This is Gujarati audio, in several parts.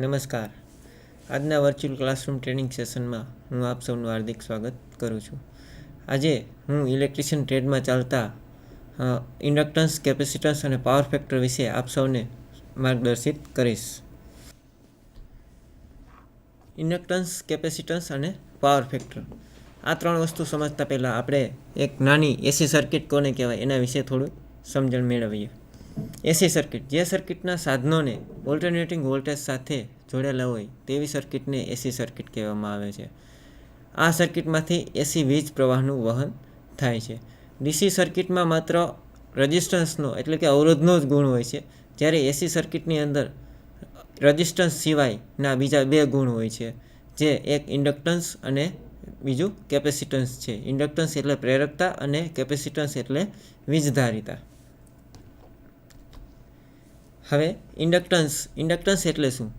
નમસ્કાર. આજના વર્ચ્યુઅલ ક્લાસરૂમ ટ્રેનિંગ સેશનમાં હું આપ સૌનું હાર્દિક સ્વાગત કરું છું. આજે હું ઇલેક્ટ્રિશિયન ટ્રેડમાં ચાલતા ઇન્ડક્ટન્સ, કેપેસિટન્સ અને પાવર ફેક્ટર વિશે આપ સૌને માર્ગદર્શિત કરીશ. ઇન્ડક્ટન્સ, કેપેસિટન્સ અને પાવર ફેક્ટર, આ ત્રણ વસ્તુ સમજતા પહેલાં આપણે એક નાની એસી સર્કિટ કોને કહેવાય એના વિશે થોડું સમજણ મેળવીએ. એસી સર્કિટ, જે સર્કિટના સાધનોને ઓલ્ટરનેટિંગ વોલ્ટેજ સાથે જોડેલા હોય તેવી સર્કિટને એસી સર્કિટ કહેવામાં આવે છે. આ સર્કિટમાંથી એસી વીજ પ્રવાહનું વહન થાય છે. ડીસી સર્કિટમાં માત્ર રેઝિસ્ટન્સનો એટલે કે અવરોધનો જ ગુણ હોય છે, જ્યારે એસી સર્કિટની અંદર રેઝિસ્ટન્સ સિવાયના બીજા બે ગુણ હોય છે, જે એક ઇન્ડક્ટન્સ અને બીજું કેપેસિટન્સ છે. ઇન્ડક્ટન્સ એટલે પ્રેરકતા અને કેપેસિટન્સ એટલે વીજધારિતા. હવે ઇન્ડક્ટન્સ એટલે શું?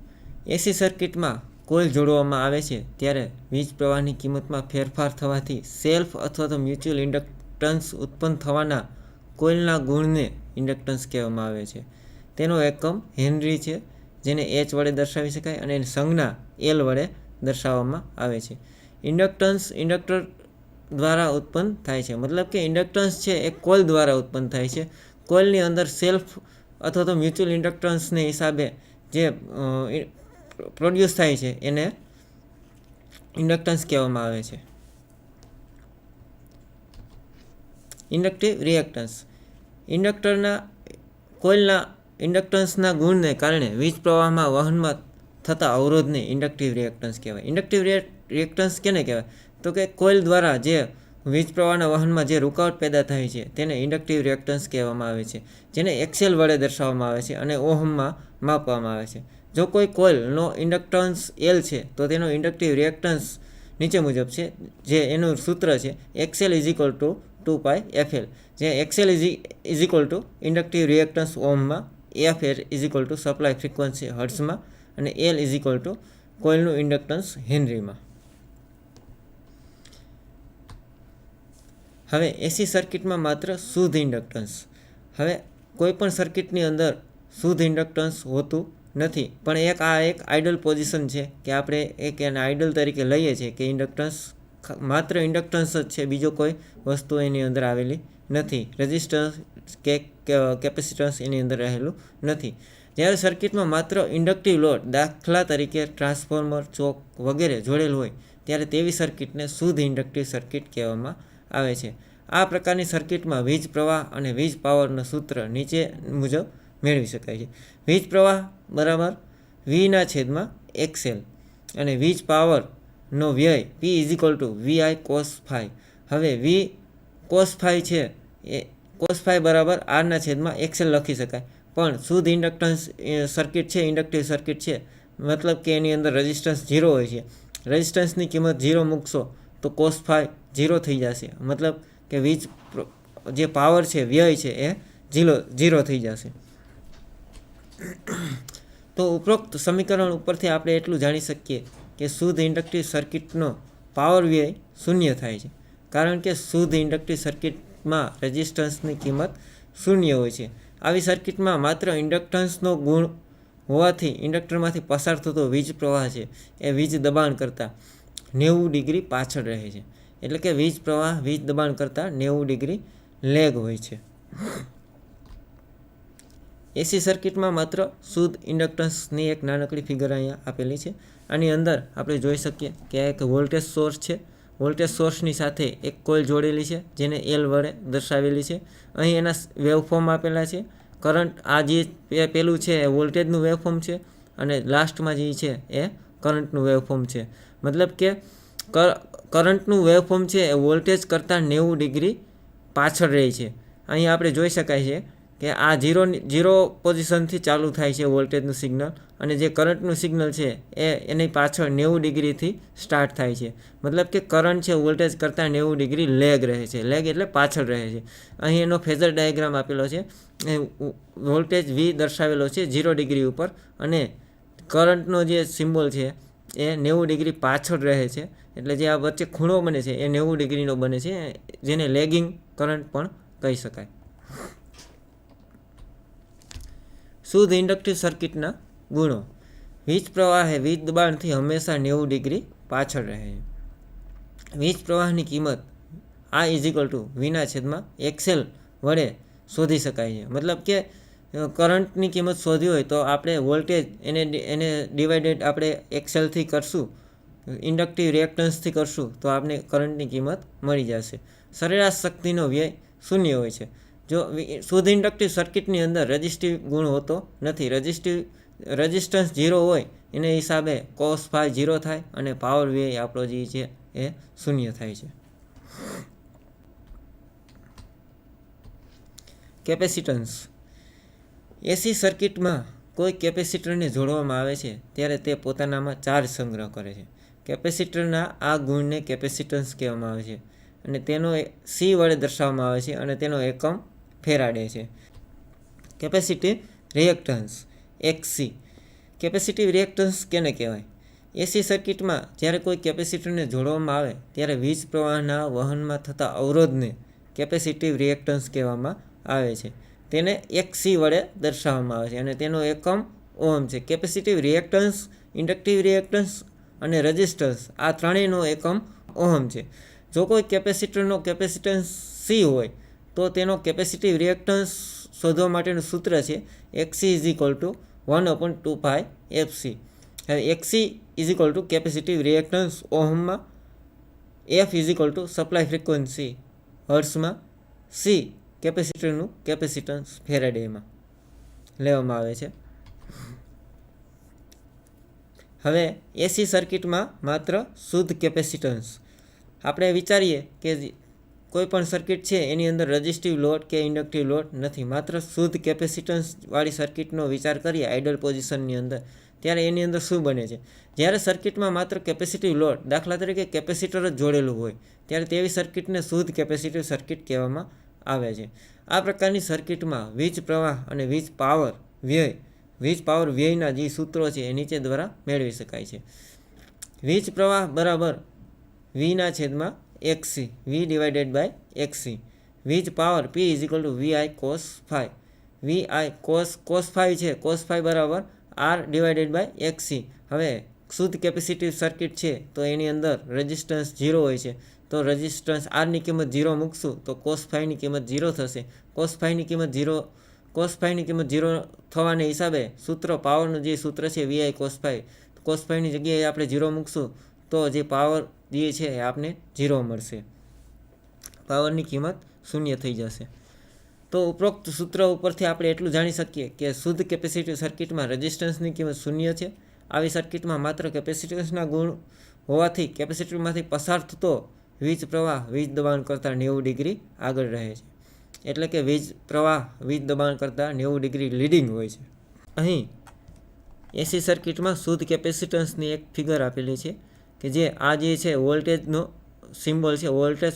એસી સર્કિટમાં કોઇલ જોડવામાં આવે છે ત્યારે વીજ પ્રવાહની કિંમતમાં ફેરફાર થવાથી સેલ્ફ અથવા તો મ્યુચ્યુઅલ ઇન્ડક્ટન્સ ઉત્પન્ન થવાના કોઇલના ગુણને ઇન્ડક્ટન્સ કહેવામાં આવે છે. તેનો એકમ હેનરી છે, જેને H વડે દર્શાવી શકાય, અને એની સંજ્ઞા L વડે દર્શાવવામાં આવે છે. ઇન્ડક્ટન્સ ઇન્ડક્ટર દ્વારા ઉત્પન્ન થાય છે, મતલબ કે ઇન્ડક્ટન્સ છે એ કોઇલ દ્વારા ઉત્પન્ન થાય છે. કોઇલની અંદર સેલ્ફ અથવા તો મ્યુચ્યુઅલ ઇન્ડક્ટન્સને હિસાબે જે પ્રોડ્યુસ થાય છે એને ઇન્ડક્ટન્સ કહેવામાં આવે છે. ઇન્ડક્ટિવ રિએક્ટન્સ, કોઇલના ઇન્ડક્ટન્સના ગુણને કારણે વીજ પ્રવાહમાં વહનમાં થતા અવરોધને ઇન્ડક્ટિવ રિએક્ટન્સ કહેવાય. ઇન્ડક્ટિવ રિએક્ટન્સ કેને કહેવાય? તો કે કોઇલ દ્વારા જે વીજ પ્રવાહના વહનમાં જે રૂકાવટ પેદા થાય છે તેને ઇન્ડક્ટિવ રિએક્ટન્સ કહેવામાં આવે છે, જેને એક્સેલ વડે દર્શાવવામાં આવે છે અને ઓહમમાં માપવામાં આવે છે. જો કોઈ કોઇલનો ઇન્ડક્ટન્સ L છે તો તેનો ઇન્ડક્ટિવ રિએક્ટન્સ નીચે મુજબ છે, જે એનું સૂત્ર છે XL = 2πfL, જે XL = ઇન્ડક્ટિવ રિએક્ટન્સ ઓહમમાં, F = સપ્લાય ફ્રીક્વન્સી હર્ટ્ઝમાં અને L = કોઇલનું ઇન્ડક્ટન્સ હેનરીમાં. હવે એસી સર્કિટમાં માત્ર શુદ્ધ ઇન્ડક્ટન્સ. હવે કોઈ પણ સર્કિટની અંદર શુદ્ધ ઇન્ડક્ટન્સ હોતું નથી, પણ એક આઇડલ પોઝિશન છે કે આપણે એને આઇડલ તરીકે લઈએ છીએ કે ઇન્ડક્ટન્સ માત્ર ઇન્ડક્ટન્સ જ છે, બીજો કોઈ વસ્તુ એની અંદર આવેલી નથી, રેઝિસ્ટન્સ કે કેપેસિટન્સ એની અંદર રહેલું નથી. જ્યારે સર્કિટમાં માત્ર ઇન્ડક્ટિવ લોડ, દાખલા તરીકે ટ્રાન્સફોર્મર, ચોક વગેરે જોડેલ હોય ત્યારે તેવી સર્કિટને શુદ્ધ ઇન્ડક્ટિવ સર્કિટ કહેવામાં આવે છે. આ પ્રકારની સર્કિટમાં વીજ પ્રવાહ અને વીજ પાવરનું સૂત્ર નીચે મુજબ મેળવી શકાય છે. વીજ પ્રવાહ બરાબર V/XL અને વીજ પાવરનો વ્યય P = VI cos phi. હવે V cos phi છે એ cos phi બરાબર R/XL લખી શકાય, પણ શુદ્ધ ઇન્ડક્ટન્સ સર્કિટ છે, ઇન્ડક્ટિવ સર્કિટ છે, મતલબ કે એની અંદર રેઝિસ્ટન્સ 0 હોય છે. રેઝિસ્ટન્સની કિંમત 0 મૂકશો તો cos phi 0 થઈ જશે, મતલબ કે વીજ જે પાવર છે, વ્યય છે એ 0 થઈ જશે. તો ઉપરોક્ત સમીકરણ ઉપરથી આપણે એટલું જાણી શકીએ કે શુદ્ધ ઇન્ડક્ટિવ સર્કિટનો પાવર વ્યય 0 થાય છે, કારણ કે શુદ્ધ ઇન્ડક્ટિવ સર્કિટમાં રેઝિસ્ટન્સની કિંમત 0 હોય છે. આવી સર્કિટમાં માત્ર ઇન્ડક્ટન્સનો ગુણ હોવાથી ઇન્ડક્ટરમાંથી પસાર થતો વીજ પ્રવાહ છે એ વીજ દબાણ કરતાં 90 ડિગ્રી પાછળ રહે છે, એટલે કે વીજ પ્રવાહ વીજ દબાણ કરતાં 90 ડિગ્રી લેગ હોય છે. એસી સર્કિટમાં માત્ર શુદ્ધ ઇન્ડક્ટન્સની એક નાનકડી ફિગર અહીંયા આપેલી છે. આની અંદર આપણે જોઈ શકીએ કે એક વોલ્ટેજ સોર્સ છે. વોલ્ટેજ સોર્સની સાથે એક કોઇલ જોડેલી છે, જેને L વડે દર્શાવેલી છે. અહીં એના વેવફોર્મ આપેલા છે. કરંટ, આ જે પેલું છે એ વોલ્ટેજનું વેવફોર્મ છે અને લાસ્ટમાં જે છે એ કરંટનું વેવફોર્મ છે. મતલબ કે કરંટનું વેવફોર્મ છે એ વોલ્ટેજ કરતાં 90 ડિગ્રી પાછળ રહે છે. અહીં આપણે જોઈ શકાય છે કે આ 0 પોઝિશનથી ચાલુ થાય છે વોલ્ટેજનું સિગ્નલ, અને જે કરંટનું સિગ્નલ છે એ એની પાછળ 90 ડિગ્રીથી સ્ટાર્ટ થાય છે. મતલબ કે કરંટ છે વોલ્ટેજ કરતાં 90 ડિગ્રી લેગ રહે છે. લેગ એટલે પાછળ રહે છે. અહીં એનો ફેઝર ડાયાગ્રામ આપેલો છે. વોલ્ટેજ V દર્શાવેલો છે 0 ડિગ્રી ઉપર, અને કરંટનો જે સિમ્બોલ છે એ 90 ડિગ્રી પાછળ રહે છે. એટલે જે આ વચ્ચે ખૂણો બને છે એ 90 ડિગ્રીનો બને છે, જેને લેગિંગ કરંટ પણ કહી શકાય. શુદ્ધ ઇન્ડક્ટિવ સર્કિટના ગુણો. વીજ પ્રવાહ એ વીજ દબાણથી હંમેશા 90 ડિગ્રી પાછળ રહે છે. વીજ પ્રવાહની કિંમત આ ઇઝિકલ ટુ વીના છેદમાં એક્સેલ વડે શોધી શકાય છે. મતલબ કે કરંટની કિંમત શોધવી હોય તો આપણે વોલ્ટેજ એને ડિવાઇડેડ આપણે એક્સેલથી કરશું, ઇન્ડક્ટિવ રિએક્ટન્સથી કરશું તો આપણે કરંટની કિંમત મળી જશે. સરેરાશ શક્તિનો વ્યય શૂન્ય હોય છે. જો શુદ્ધ ઇન્ડક્ટિવ સર્કિટની અંદર રજિસ્ટિવ ગુણ હોતો નથી. રેઝિસ્ટન્સ 0 હોય એને હિસાબે કોસ ફાઈ 0 થાય અને પાવર વ્યય આપણો જે છે એ શૂન્ય થાય છે. કેપેસિટન્સ. એસી સર્કિટમાં કોઈ કેપેસિટરને જોડવામાં આવે છે ત્યારે તે પોતાનામાં ચાર્જ સંગ્રહ કરે છે. કેપેસિટરના આ ગુણને કેપેસિટન્સ કહેવામાં આવે છે અને તેનો સી વડે દર્શાવવામાં આવે છે અને તેનો એકમ ફેરાડે છે. Capacitive reactance XC. Capacitive reactance કેને કહેવાય? એસી સર્કિટમાં જ્યારે કોઈ કેપેસિટરને જોડવામાં આવે ત્યારે વીજ પ્રવાહના વહનમાં થતા અવરોધને કેપેસિટિવ રિએક્ટન્સ કહેવામાં આવે છે. તેને એક્સસી વડે દર્શાવવામાં આવે છે અને તેનો એકમ ઓહમ છે. કેપેસિટિવ રિએક્ટન્સ, ઇન્ડક્ટિવ રિએક્ટન્સ અને રેઝિસ્ટન્સ આ ત્રણેયનો એકમ ઓહમ છે. જો કોઈ કેપેસિટરનો કેપેસિટન્સ સી હોય તો તેનો કેપેસિટિવ રિએક્ટન્સ શોધવા માટેનું સૂત્ર છે XC is equal to 1/2π fC. હવે XC is equal to capacitive reactance ઓહમમાં, f is equal to supply frequency હર્ટ્સમાં, સી કેપેસિટરનું કેપેસિટન્સ ફેરાડેમાં લેવામાં આવે છે. હવે એસી સર્કિટમાં માત્ર શુદ્ધ કેપેસિટન્સ. આપણે વિચારીએ કે કોઈ પણ સર્કિટ છે એની અંદર રજિસ્ટિવ લોડ કે ઇન્ડક્ટિવ લોડ નથી, માત્ર શુદ્ધ કેપેસિટન્સવાળી સર્કિટનો વિચાર કરીએ આઇડલ પોઝિશનની અંદર, ત્યારે એની અંદર શું બને છે? જ્યારે સર્કિટમાં માત્ર કેપેસિટિવ લોડ, દાખલા તરીકે કેપેસિટર જ જોડેલું હોય, ત્યારે તેવી સર્કિટને શુદ્ધ કેપેસિટિવ સર્કિટ કહેવામાં આવે છે. આ પ્રકારની સર્કિટમાં વીજ પ્રવાહ અને વીજ પાવર વ્યયના જે સૂત્રો છે એ નીચે દ્વારા મેળવી શકાય છે. વીજ પ્રવાહ બરાબર વીના છેદમાં XC, V divided by XC. વીજ power P is equal to VI cos phi. VI cos phi છે, કોસ ફાઈ બરાબર આર ડિવાઇડેડ બાય એક્સસી. હવે શુદ્ધ કેપેસિટિવ સર્કિટ છે તો એની અંદર રેઝિસ્ટન્સ 0 હોય છે, તો રેઝિસ્ટન્સ આરની કિંમત 0 મૂકશું તો કોસ ફાઈની કિંમત 0 થશે. કોસ ફાઈની કિંમત 0 થવાને હિસાબે સૂત્ર, પાવરનું જે સૂત્ર છે વીઆઈ કોસ ફાઈની જગ્યાએ આપણે 0 મૂકશું તો જે પાવર જે છે એ આપને 0 મળશે. પાવરની કિંમત શૂન્ય થઈ જશે. તો ઉપરોક્ત સૂત્ર ઉપરથી આપણે એટલું જાણી શકીએ કે શુદ્ધ કેપેસિટિવ સર્કિટમાં રેઝિસ્ટન્સની કિંમત શૂન્ય છે. આવી સર્કિટમાં માત્ર કેપેસિટન્સના ગુણ હોવાથી કેપેસિટરમાંથી પસાર થતો વીજ પ્રવાહ વીજ દબાણ કરતાં 90 ડિગ્રી આગળ રહે છે. એટલે કે વીજ પ્રવાહ વીજ દબાણ કરતાં 90 ડિગ્રી લીડિંગ હોય છે. અહીં એસી સર્કિટમાં શુદ્ધ કેપેસિટન્સની એક ફિગર આપેલી છે કે જે આ જે છે વોલ્ટેજનો સિમ્બોલ છે, વોલ્ટેજ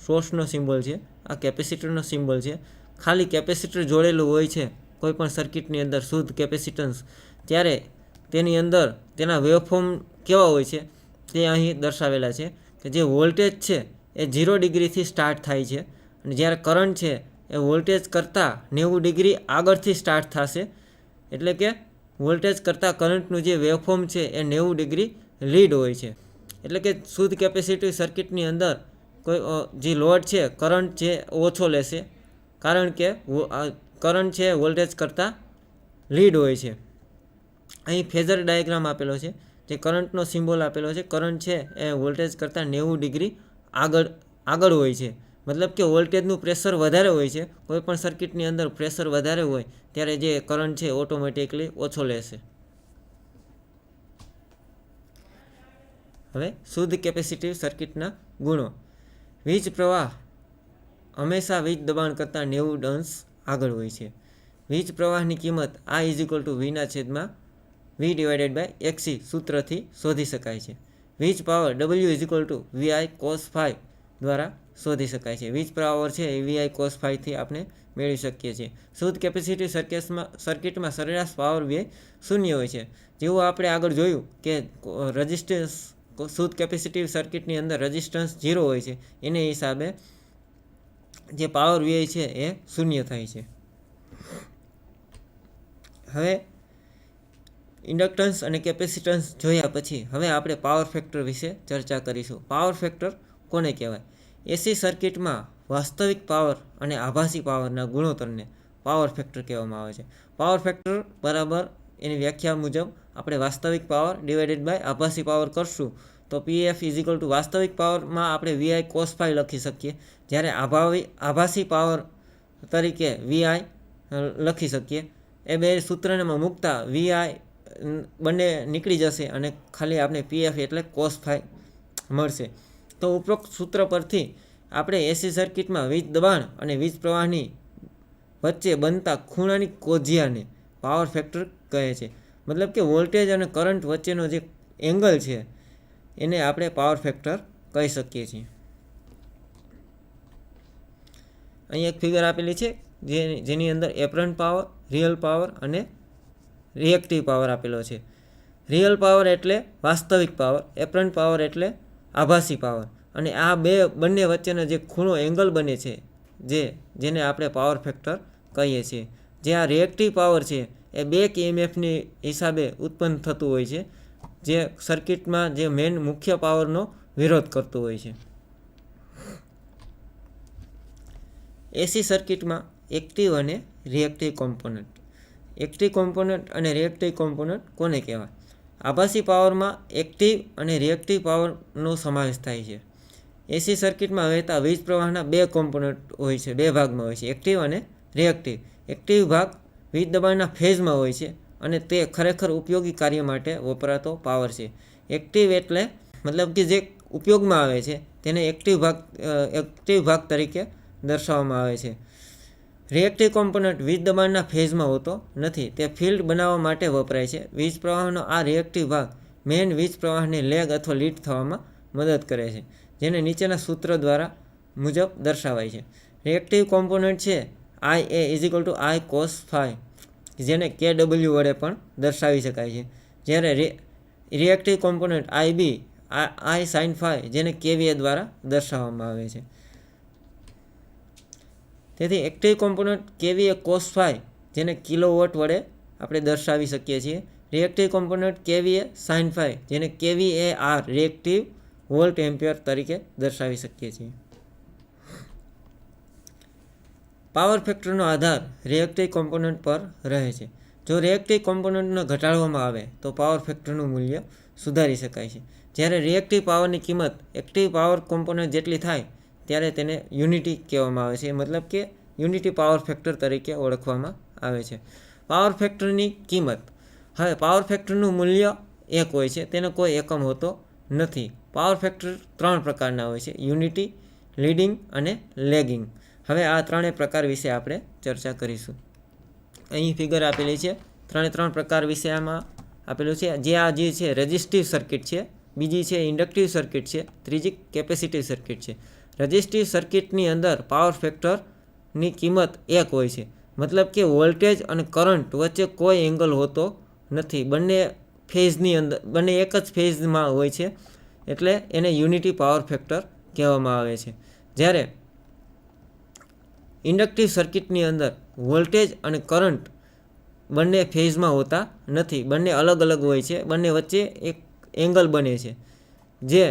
સોર્સનો સિમ્બોલ છે, આ કેપેસિટરનો સિમ્બોલ છે. ખાલી કેપેસિટર જોડેલું હોય છે કોઈ પણ સર્કિટની અંદર શુદ્ધ કેપેસિટન્સ, ત્યારે તેની અંદર તેના વેવફોર્મ કેવા હોય છે તે અહીં દર્શાવેલા છે કે જે વોલ્ટેજ છે એ 0 ડિગ્રીથી સ્ટાર્ટ થાય છે અને જ્યારે કરંટ છે એ વોલ્ટેજ કરતાં 90 ડિગ્રી આગળથી સ્ટાર્ટ થશે. એટલે કે વોલ્ટેજ કરતાં કરંટનું જે વેવફોર્મ છે એ 90 ડિગ્રી લીડ હોય છે. એટલે કે શુદ્ધ કેપેસિટિવ સર્કિટની અંદર કોઈ જે લોડ છે, કરંટ છે ઓછો લેશે, કારણ કે કરંટ છે વોલ્ટેજ કરતાં લીડ હોય છે. અહીં ફેઝર ડાયાગ્રામ આપેલો છે, જે કરંટનો સિમ્બોલ આપેલો છે. કરંટ છે એ વોલ્ટેજ કરતાં 90 ડિગ્રી આગળ હોય છે. મતલબ કે વોલ્ટેજનું પ્રેશર વધારે હોય છે. કોઈ પણ સર્કિટની અંદર પ્રેશર વધારે હોય ત્યારે જે કરંટ છે ઓટોમેટિકલી ઓછો લેશે. હવે શુદ્ધ કેપેસિટિવ સર્કિટના ગુણો. વીજ પ્રવાહ હંમેશા વીજ દબાણ કરતાં 90 અંશ આગળ હોય છે. વીજ પ્રવાહની કિંમત આ ઇઝ ઇક્વલ ટુ વીના છેદમાં વી ડિવાઇડેડ બાય એક્સસી સૂત્રથી શોધી શકાય છે. વીજ power W is equal to VI cos phi દ્વારા શોધી શકાય છે. વીજ પાવર છે એ વીઆઈ કોસ ફાઈથી આપણે મેળવી શકીએ છીએ. શુદ્ધ કેપેસિટિવ સર્કિટમાં સરેરાશ પાવર વ્યય શૂન્ય હોય છે. જેવું આપણે આગળ જોયું કે રેઝિસ્ટન્સ શુદ્ધ કેપેસિટિવ સર્કિટની અંદર રેઝિસ્ટન્સ 0 હોય છે, એને હિસાબે જે પાવર વ્યય છે એ શૂન્ય થાય છે. હવે ઇન્ડક્ટન્સ અને કેપેસિટન્સ જોયા પછી હવે આપણે પાવર ફેક્ટર વિશે ચર્ચા કરીશું. પાવર ફેક્ટર કોને કહેવાય? એસી સર્કિટમાં વાસ્તવિક પાવર અને આભાસી પાવરના ગુણોત્તરને પાવર ફેક્ટર કહેવામાં આવે છે. પાવર ફેક્ટર બરાબર એની વ્યાખ્યા મુજબ આપણે વાસ્તવિક પાવર ડિવાઇડેડ બાય આભાસી પાવર કરશું તો PF ઇઝિકલ ટુ વાસ્તવિક પાવરમાં આપણે VI cos phi લખી શકીએ, જ્યારે આભાસી પાવર તરીકે VI લખી શકીએ. એ બે સૂત્રમાં મૂકતા VI બંને નીકળી જશે અને ખાલી આપણે PF એટલે cos phi મળશે. તો ઉપરોક્ત સૂત્ર પરથી આપણે એસી સર્કિટમાં વીજ દબાણ અને વીજ પ્રવાહની વચ્ચે બનતા ખૂણાની કોજિયાને પાવર ફેક્ટર કહે છે. મતલબ કે વોલ્ટેજ અને કરંટ વચ્ચેનો જે એંગલ છે એને આપણે પાવર ફેક્ટર કહી શકીએ છીએ. અહીં એક ફિગર આપેલી છે જેની અંદર એપરન્ટ પાવર, રિયલ પાવર અને રિએક્ટિવ પાવર આપેલો છે. રિયલ પાવર એટલે વાસ્તવિક પાવર, એપરન્ટ પાવર એટલે આભાસી પાવર, અને આ બંને વચ્ચેનો જે ખૂણો એંગલ બને છે જેને આપણે પાવર ફેક્ટર કહીએ છીએ. જે આ રિએક્ટિવ પાવર છે એ બેક EMFની હિસાબે ઉત્પન્ન થતું હોય છે, જે સર્કિટમાં જે મેઇન મુખ્ય પાવરનો વિરોધ કરતું હોય છે. એસી સર્કિટમાં એક્ટિવ અને રિએક્ટિવ કોમ્પોનન્ટ. એક્ટિવ કોમ્પોનન્ટ અને રિએક્ટિવ કોમ્પોનન્ટ કોને કહેવાય? આભાસી પાવરમાં એક્ટિવ અને રિએક્ટિવ પાવરનો સમાવેશ થાય છે. એસી સર્કિટમાં વહેતા વીજ પ્રવાહના બે કોમ્પોનન્ટ હોય છે, બે ભાગમાં હોય છે, એક્ટિવ અને રિએક્ટિવ. એક્ટિવ ભાગ વીજ દબાણના ફેઝમાં હોય છે અને તે ખરેખર ઉપયોગી કાર્ય માટે વપરાતો પાવર છે. એક્ટિવ એટલે મતલબ કે જે ઉપયોગમાં આવે છે તેને એક્ટિવ ભાગ તરીકે દર્શાવવામાં આવે છે. રિએક્ટિવ કોમ્પોનન્ટ વીજ દબાણના ફેઝમાં હોતો નથી, તે ફિલ્ડ બનાવવા માટે વપરાય છે. વીજ પ્રવાહનો આ રિએક્ટિવ ભાગ મેઇન વીજ પ્રવાહને લેગ અથવા લીડ થવામાં મદદ કરે છે, જેને નીચેના સૂત્ર દ્વારા મુજબ દર્શાવાય છે. રિએક્ટિવ કોમ્પોનન્ટ છે IA ઇઝિકલ two I cos phi, જેને KW વડે પણ દર્શાવી શકાય છે. જ્યારે reactive component IB I sin phi, જેને KVA દ્વારા દર્શાવવામાં આવે છે. તેથી active component KVA cos phi, જેને કિલોવોટ વડે આપણે દર્શાવી શકીએ છીએ. Reactive component KVA sin phi, જેને kVAR રિએક્ટિવ વોલ્ટ એમ્પિયર તરીકે દર્શાવી શકીએ છીએ. પાવર ફેક્ટરનો આધાર રિએક્ટિવ કોમ્પોનન્ટ પર રહે છે. જો રિએક્ટિવ કોમ્પોનન્ટને ઘટાડવામાં આવે તો પાવર ફેક્ટરનું મૂલ્ય સુધારી શકાય છે. જ્યારે રિએક્ટિવ પાવરની કિંમત એક્ટિવ પાવર કોમ્પોનન્ટ જેટલી થાય ત્યારે તેને યુનિટી કહેવામાં આવે છે. મતલબ કે યુનિટી પાવર ફેક્ટર તરીકે ઓળખવામાં આવે છે. પાવર ફેક્ટરની કિંમત. હવે પાવર ફેક્ટરનું મૂલ્ય એક હોય છે, તેનો કોઈ એકમ હોતો નથી. પાવર ફેક્ટર 3 પ્રકારના હોય છે: યુનિટી, લીડિંગ અને લેગિંગ. હવે આ ત્રણેય પ્રકાર વિશે આપણે ચર્ચા કરીશું. અહીં ફિગર આપેલી છે, 3 પ્રકાર વિશે આમાં આપેલું છે. જે છે રેઝિસ્ટિવ સર્કિટ છે, બીજી છે ઇન્ડક્ટિવ સર્કિટ છે, ત્રીજી કેપેસિટિવ સર્કિટ છે. રેઝિસ્ટિવ સર્કિટની અંદર પાવર ફેક્ટરની કિંમત 1 હોય છે. મતલબ કે વોલ્ટેજ અને કરંટ વચ્ચે કોઈ એંગલ હોતો નથી, બંને એક જ ફેઝમાં હોય છે, એટલે એને યુનિટી પાવર ફેક્ટર કહેવામાં આવે છે. જ્યારે ઇન્ડક્ટિવ સર્કિટની અંદર વોલ્ટેજ અને કરંટ બંને ફેઝમાં હોતા નથી, બંને અલગ અલગ હોય છે, બંને વચ્ચે એક એંગલ બને છે. જે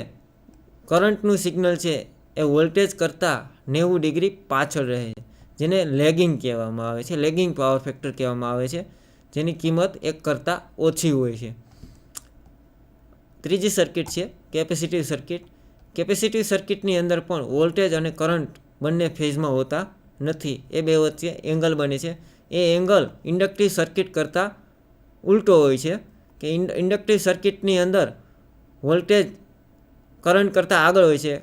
કરંટનું સિગ્નલ છે એ વોલ્ટેજ કરતાં 90 ડિગ્રી પાછળ રહે છે, જેને લેગિંગ કહેવામાં આવે છે, લેગિંગ પાવર ફેક્ટર કહેવામાં આવે છે, જેની કિંમત 1 કરતાં ઓછી હોય છે. ત્રીજી સર્કિટ છે કેપેસિટિવ સર્કિટ. કેપેસિટિવ સર્કિટની અંદર પણ વોલ્ટેજ અને કરંટ બંને ફેઝમાં હોતા નથી, એ બે વચ્ચે એંગલ બને છે. એ એંગલ ઇન્ડક્ટિવ સર્કિટ કરતાં ઉલટો હોય છે, કે ઇન્ડક્ટિવ સર્કિટની અંદર વોલ્ટેજ કરંટ કરતાં આગળ હોય છે,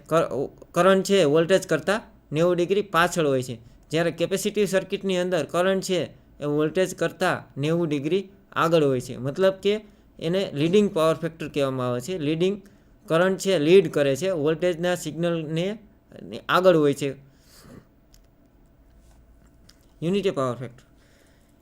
કરંટ છે વોલ્ટેજ કરતાં 90 ડિગ્રી પાછળ હોય છે. જ્યારે કેપેસિટિવ સર્કિટની અંદર કરંટ છે એ વોલ્ટેજ કરતાં 90 ડિગ્રી આગળ હોય છે. મતલબ કે એને લીડિંગ પાવર ફેક્ટર કહેવામાં આવે છે. લીડિંગ કરંટ છે લીડ કરે છે, વોલ્ટેજના સિગ્નલને આગળ હોય છે. Unity power factor.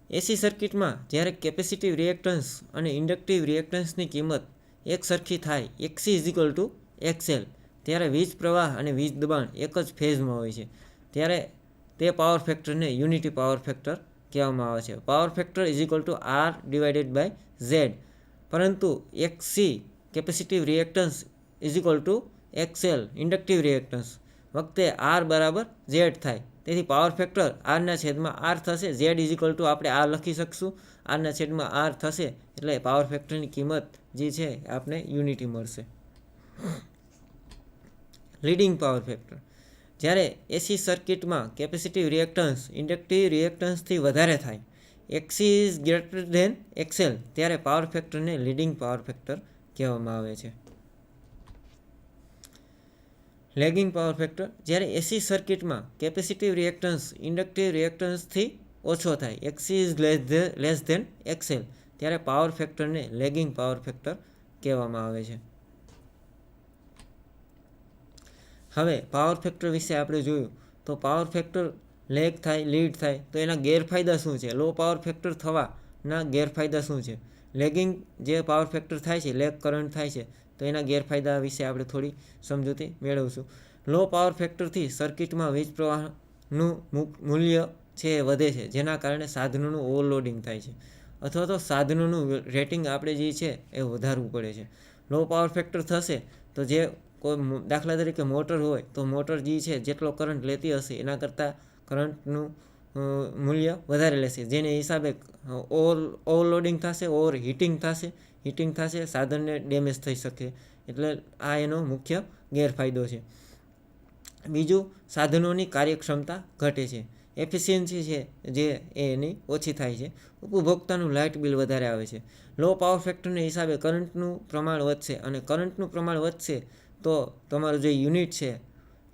એસી સર્કિટમાં જ્યારે કેપેસિટિવ રિએક્ટન્સ અને ઇન્ડક્ટિવ રિએક્ટન્સની કિંમત એક સરખી થાય, XC ઇઝિકલ ટુ XL, ત્યારે વીજ પ્રવાહ અને વીજ દબાણ એક જ ફેઝમાં હોય છે, ત્યારે તે પાવર ફેક્ટરને યુનિટી પાવર ફેક્ટર કહેવામાં આવે છે. Power factor is equal to R divided by Z. પરંતુ XC capacitive reactance is equal to XL inductive reactance વખતે R બરાબર Z થાય. તેથી પાવર ફેક્ટર આરના છેદમાં R થશે. Z ઇઝ ઇક્વલ ટુ આપણે R લખી શકશું, આરના છેદમાં R થશે એટલે પાવર ફેક્ટરની કિંમત જે છે આપણે યુનિટી મળશે. લીડિંગ પાવર ફેક્ટર જ્યારે એસી સર્કિટમાં કેપેસિટિવ રિએક્ટન્સ ઇન્ડક્ટિવ રિએક્ટન્સથી વધારે થાય, XC is greater than XL, ત્યારે પાવર ફેક્ટરને લીડિંગ પાવર ફેક્ટર કહેવામાં આવે છે. લેગિંગ પાવર ફેક્ટર જ્યારે એસી સર્કિટમાં કેપેસિટિવ રિએક્ટન્સ ઇન્ડક્ટિવ રિએક્ટન્સથી ઓછો થાય, XC is less than XL, ત્યારે પાવર ફેક્ટરને લેગિંગ પાવર ફેક્ટર કહેવામાં આવે છે. હવે પાવર ફેક્ટર વિશે આપણે જોયું તો પાવર ફેક્ટર લેગ થાય, લીડ થાય તો એના ગેરફાયદા શું છે, લો પાવર ફેક્ટર થવાના ગેરફાયદા શું છે, લેગિંગ જે પાવર ફેક્ટર થાય છે, લેગ કરંટ થાય છે તો એના ગેરફાયદા વિશે આપણે થોડી સમજૂતી મેળવશું. લો પાવર ફેક્ટરથી સર્કિટમાં વીજ પ્રવાહનું મૂલ્ય છે એ વધે છે, જેના કારણે સાધનોનું ઓવરલોડિંગ થાય છે અથવા તો સાધનોનું રેટિંગ આપણે જે છે એ વધારવું પડે છે. લો પાવર ફેક્ટર થશે તો જે કોઈ દાખલા તરીકે મોટર હોય તો મોટર જે છે જેટલો કરંટ લેતી હશે એના કરતાં કરંટનું મૂલ્ય વધારે લેશે, જેને હિસાબે ઓવરલોડિંગ થશે, ઓવર હીટિંગ થશે, સાધનને ડેમેજ થઈ શકે. એટલે આ એનો મુખ્ય ગેરફાયદો છે. બીજું, સાધનોની કાર્યક્ષમતા ઘટે છે, એફિશિયન્સી છે જે એની ઓછી થાય છે, ઉપભોક્તાનું લાઇટ બિલ વધારે આવે છે. લો પાવર ફેક્ટરને હિસાબે કરંટનું પ્રમાણ વધશે અને કરંટનું પ્રમાણ વધશે તો તમારું જે યુનિટ છે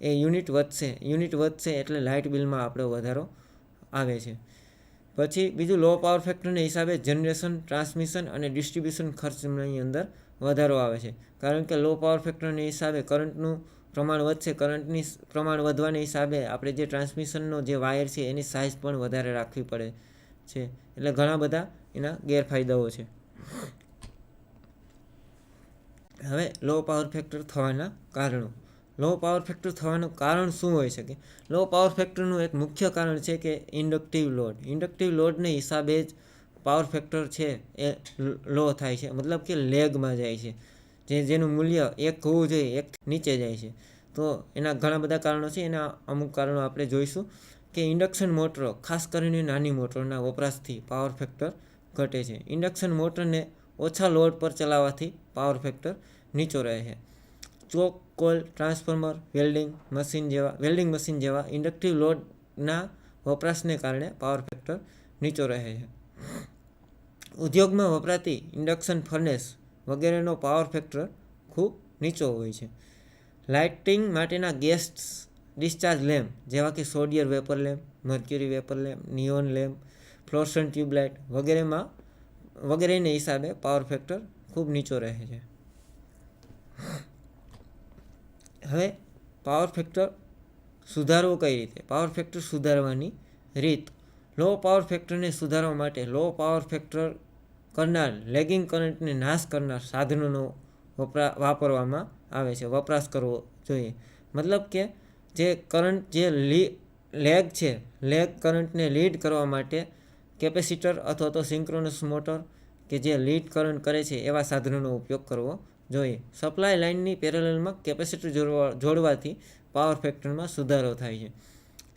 એ યુનિટ વધશે એટલે લાઇટ બિલમાં આપણો વધારો આવે છે. પછી બીજું, લો પાવર ફેક્ટરને હિસાબે જનરેશન, ટ્રાન્સમિશન અને ડિસ્ટ્રીબ્યુશન ખર્ચની અંદર વધારો આવે છે, કારણ કે લો પાવર ફેક્ટરને હિસાબે કરંટનું પ્રમાણ વધશે, કરંટની પ્રમાણ વધવાને હિસાબે આપણે જે ટ્રાન્સમિશનનો જે વાયર છે એની સાઇઝ પણ વધારે રાખવી પડે છે. એટલે ઘણા બધા એના ગેરફાયદાઓ છે. હવે લો પાવર ફેક્ટર થવાના કારણો. લો પાવર ફેક્ટર થવાનું કારણ શું હોઈ શકે? લો પાવર ફેક્ટરનું એક મુખ્ય કારણ છે કે ઇન્ડક્ટિવ લોડને હિસાબે જ પાવર ફેક્ટર છે એ લો થાય છે, મતલબ કે લેગમાં જાય છે, જેનું મૂલ્ય 1 હોવું જોઈએ 1 નીચે જાય છે. તો એના ઘણા બધા કારણો છે, એના અમુક કારણો આપણે જોઈશું. કે ઇન્ડક્શન મોટરો, ખાસ કરીને નાની મોટરના વપરાશથી પાવર ફેક્ટર ઘટે છે. ઇન્ડક્શન મોટરને ઓછા લોડ પર ચલાવવાથી પાવર ફેક્ટર નીચો રહે છે. ચોક, કોલ, ટ્રાન્સફોર્મર, વેલ્ડિંગ મશીન જેવા ઇન્ડક્ટિવ લોડના વપરાશને કારણે પાવર ફેક્ટર નીચો રહે છે. ઉદ્યોગમાં વપરાતી ઇન્ડક્શન ફર્નેસ વગેરેનો પાવર ફેક્ટર ખૂબ નીચો હોય છે. લાઇટિંગ માટેના ગેસ ડિસ્ચાર્જ લેમ્પ જેવા કે sodium vapour lamp, mercury vapour lamp, neon lamp, fluorescent tubelight વગેરેને હિસાબે પાવર ફેક્ટર ખૂબ નીચો રહે છે. હવે પાવર ફેક્ટર સુધારવો કઈ રીતે? પાવર ફેક્ટર સુધારવાની રીત. લો પાવર ફેક્ટરને સુધારવા માટે લો પાવર ફેક્ટર કરનાર, લેગિંગ કરંટને નાશ કરનાર સાધનોનો વાપરવામાં આવે છે, વપરાશ કરવો જોઈએ. મતલબ કે જે કરંટ જે લેગ કરંટને લીડ કરવા માટે કેપેસિટર અથવા તો સિંક્રોનસ મોટર કે જે લીડ કરંટ કરે છે એવા સાધનોનો ઉપયોગ કરવો જોઈએ. સપ્લાય લાઇનની પેરેલલમાં કેપેસિટર જોડવાથી પાવર ફેક્ટરમાં સુધારો થાય છે.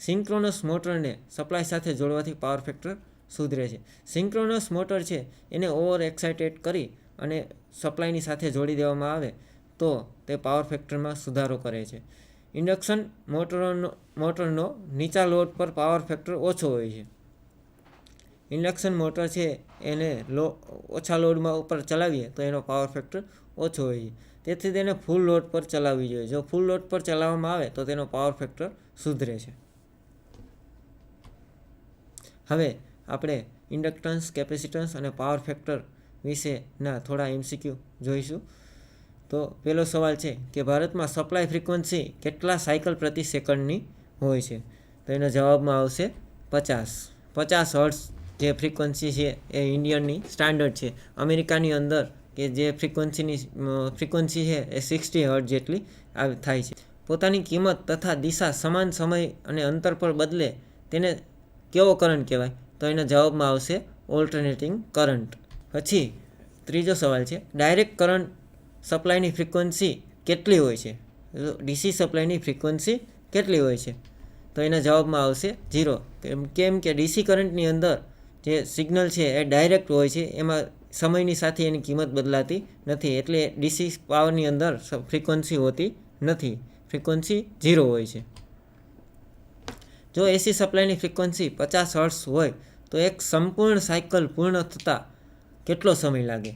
સિંક્રોનસ મોટરને સપ્લાય સાથે જોડવાથી પાવર ફેક્ટર સુધરે છે. સિંક્રોનસ મોટર છે એને ઓવર એક્સાઇટેડ કરી અને સપ્લાયની સાથે જોડી દેવામાં આવે તો તે પાવર ફેક્ટરમાં સુધારો કરે છે. ઇન્ડક્શન મોટરનો નીચા લોડ પર પાવર ફેક્ટર ઓછો હોય છે. ઇન્ડક્શન મોટર છે એને ઓછા લોડમાં ઉપર ચલાવીએ તો એનો પાવર ફેક્ટર ઓછો હોય છે. તેથી તેને ફૂલ લોડ પર ચલાવવી જોઈએ. જો ફૂલ લોડ પર ચલાવવામાં આવે તો તેનો પાવર ફેક્ટર સુધરે છે. હવે આપણે ઇન્ડક્ટન્સ, કેપેસિટન્સ અને પાવર ફેક્ટર વિશેના થોડા MCQ જોઈશું. તો પહેલો સવાલ છે કે ભારતમાં સપ્લાય ફ્રીક્વન્સી કેટલા સાયકલ પ્રતિ સેકન્ડની હોય છે? તો એનો જવાબમાં આવશે 50 હર્ટ્ઝ જે ફ્રીક્વન્સી છે એ ઇન્ડિયનની સ્ટાન્ડર્ડ છે. અમેરિકાની અંદર કે જે ફ્રીક્વન્સી છે એ 60 હર્ટ્ઝ જેટલી થાય છે. પોતાની કિંમત તથા દિશા સમાન સમય અને અંતર પર બદલે તેને કેવો કરંટ કહેવાય? તો એના જવાબમાં આવશે ઓલ્ટરનેટિંગ કરંટ. પછી ત્રીજો સવાલ છે, ડાયરેક્ટ કરંટ સપ્લાયની ફ્રિકવન્સી કેટલી હોય છે? ડીસી સપ્લાયની ફ્રિકવન્સી કેટલી હોય છે? તો એના જવાબમાં આવશે 0. કેમ કે ડીસી કરંટની અંદર જે સિગ્નલ છે એ ડાયરેક્ટ હોય છે, એમાં સમયની સાથે એની કિંમત બદલાતી નથી, એટલે ડીસી પાવરની અંદર ફ્રિકવન્સી હોતી નથી, ફ્રિકવન્સી 0 હોય છે. જો એસી સપ્લાયની ફ્રિકવન્સી 50 હર્ટ્ઝ હોય તો એક સંપૂર્ણ સાયકલ પૂર્ણ થતાં કેટલો સમય લાગે?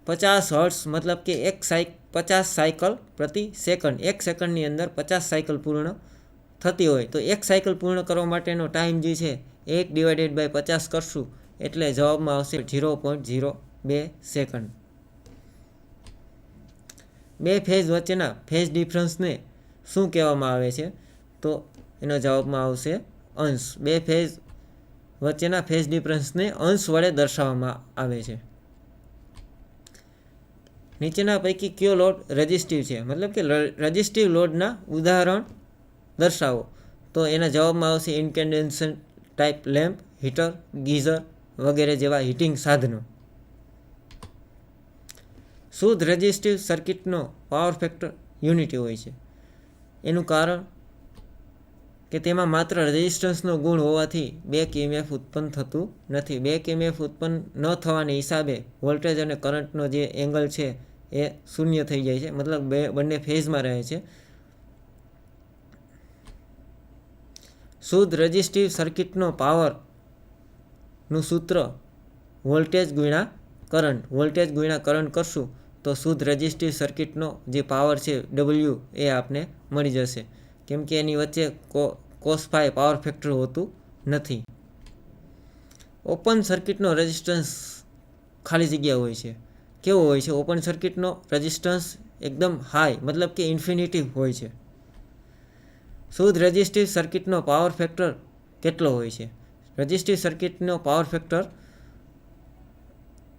50 હર્ટ્ઝ મતલબ કે 50 સાયકલ પ્રતિ સેકન્ડ, એક સેકન્ડની અંદર 50 સાયકલ પૂર્ણ થતી હોય તો એક સાયકલ પૂર્ણ કરવા માટેનો ટાઈમ જે છે 1/50 કરશું એટલે જવાબમાં આવશે 0.02 સેકન્ડ. બે ફેઝ વચ્ચેના ફેઝ ડિફરન્સને શું કહેવામાં આવે છે? તો એનો જવાબમાં આવશે અંશ. બે ફેઝ વચ્ચેના ફેઝ ડિફરન્સને અંશ વડે દર્શાવવામાં આવે છે. નીચેના પૈકી કયો લોડ રેઝિસ્ટિવ છે? મતલબ કે રેઝિસ્ટિવ લોડના ઉદાહરણ દર્શાવો. તો એના જવાબમાં આવશે ઇન્કેન્ડેશન ટાઈપ લેમ્પ, હીટર, ગીઝર વગેરે જેવા હીટિંગ સાધનો. શુદ્ધ રેઝિસ્ટિવ સર્કિટનો પાવર ફેક્ટર યુનિટી હોય છે. એનું કારણ કે તેમાં માત્ર રેઝિસ્ટન્સનો ગુણ હોવાથી બેક EMF ઉત્પન્ન થતું નથી. બેક EMF ઉત્પન્ન ન થવાને હિસાબે વોલ્ટેજ અને કરંટનો જે એંગલ છે એ શૂન્ય થઈ જાય છે, મતલબ બંને ફેઝમાં રહે છે. શુદ્ધ રેઝિસ્ટિવ સર્કિટનો પાવરનું સૂત્ર વોલ્ટેજ ગુણ્યા કરંટ. વોલ્ટેજ ગુણ્યા કરંટ કરશું તો શુદ્ધ રેઝિસ્ટિવ સર્કિટનો જે પાવર છે W એ આપને મળી જશે, કેમ કે એની વચ્ચે cos phi પાવર ફેક્ટર હોતું નથી. ઓપન સર્કિટનો રેઝિસ્ટન્સ ખાલી જગ્યા હોય છે. કેવો હોય છે? ઓપન સર્કિટનો રેઝિસ્ટન્સ એકદમ હાઈ, મતલબ કે ઇન્ફિનિટી હોય છે. શુદ્ધ રેઝિસ્ટિવ સર્કિટનો પાવર ફેક્ટર કેટલો હોય છે? રેઝિસ્ટિવ સર્કિટનો પાવર ફેક્ટર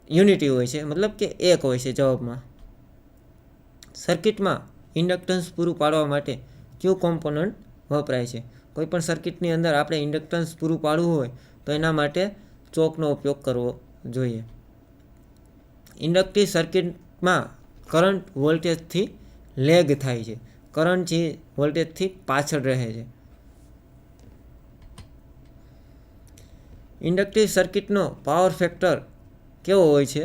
યુનિટી હોય છે, મતલબ કે 1 હોય છે જવાબમાં. સર્કિટમાં ઇન્ડક્ટન્સ પૂરું પાડવા માટે કયું કોમ્પોનન્ટ વપરાય છે? કોઈપણ સર્કિટની અંદર આપણે ઇન્ડક્ટન્સ પૂરું પાડવું હોય તો એના માટે ચોકનો ઉપયોગ કરવો જોઈએ. ઇન્ડક્ટિવ સર્કિટમાં કરંટ વોલ્ટેજથી લેગ થાય છે. કરંટ જે વોલ્ટેજથી પાછળ રહે છે. ઇન્ડક્ટિવ સર્કિટનો પાવર ફેક્ટર કેવો હોય છે?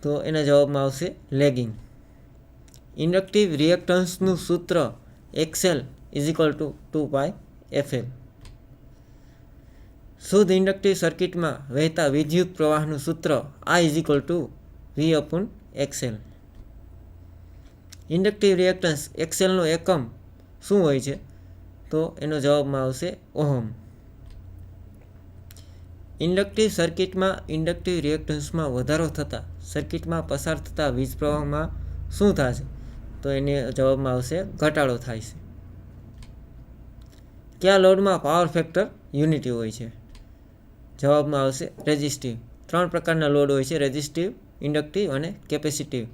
તો એના જવાબમાં આવશે લેગિંગ. ઇન્ડક્ટિવ રિએક્ટન્સનું સૂત્ર XL = 2πfL. શુદ્ધ ઇન્ડક્ટિવ સર્કિટમાં વહેતા વિદ્યુત પ્રવાહનું સૂત્ર I = V/XL. ઇન્ડક્ટિવ રિએક્ટન્સ XLનો એકમ શું હોય છે? તો એનો જવાબમાં આવશે ઓહમ. ઇન્ડક્ટિવ સર્કિટમાં ઇન્ડક્ટિવ રિએક્ટન્સમાં વધારો થતાં સર્કિટમાં પસાર થતા વીજ પ્રવાહમાં શું થશે? તો એને જવાબમાં આવશે ઘટાડો થાય છે. કયા લોડમાં પાવર ફેક્ટર યુનિટી હોય છે? જવાબમાં આવશે રેઝિસ્ટિવ. 3 પ્રકારના લોડ હોય છે, રેઝિસ્ટિવ, ઇન્ડક્ટિવ અને કેપેસિટિવ.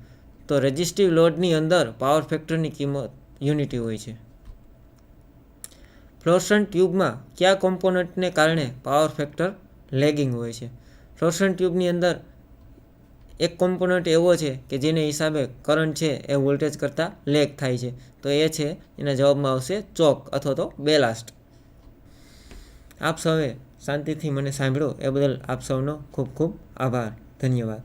તો રેઝિસ્ટિવ લોડની અંદર પાવર ફેક્ટરની કિંમત યુનિટી હોય છે. ફ્લોરસન્ટ ટ્યુબમાં કયા કોમ્પોનન્ટને કારણે પાવર ફેક્ટર લેગિંગ હોય છે? ફ્લોરસન્ટ ટ્યુબની અંદર એક કોમ્પોનન્ટ એવો છે કે જેને હિસાબે કરંટ છે એ વોલ્ટેજ કરતાં લેગ થાય છે, તો એ છે એના જવાબમાં આવશે ચોક અથવા તો બેલાસ્ટ. આપ સૌએ શાંતિથી મને સાંભળ્યો એ બદલ આપ સૌનો ખૂબ ખૂબ આભાર. ધન્યવાદ.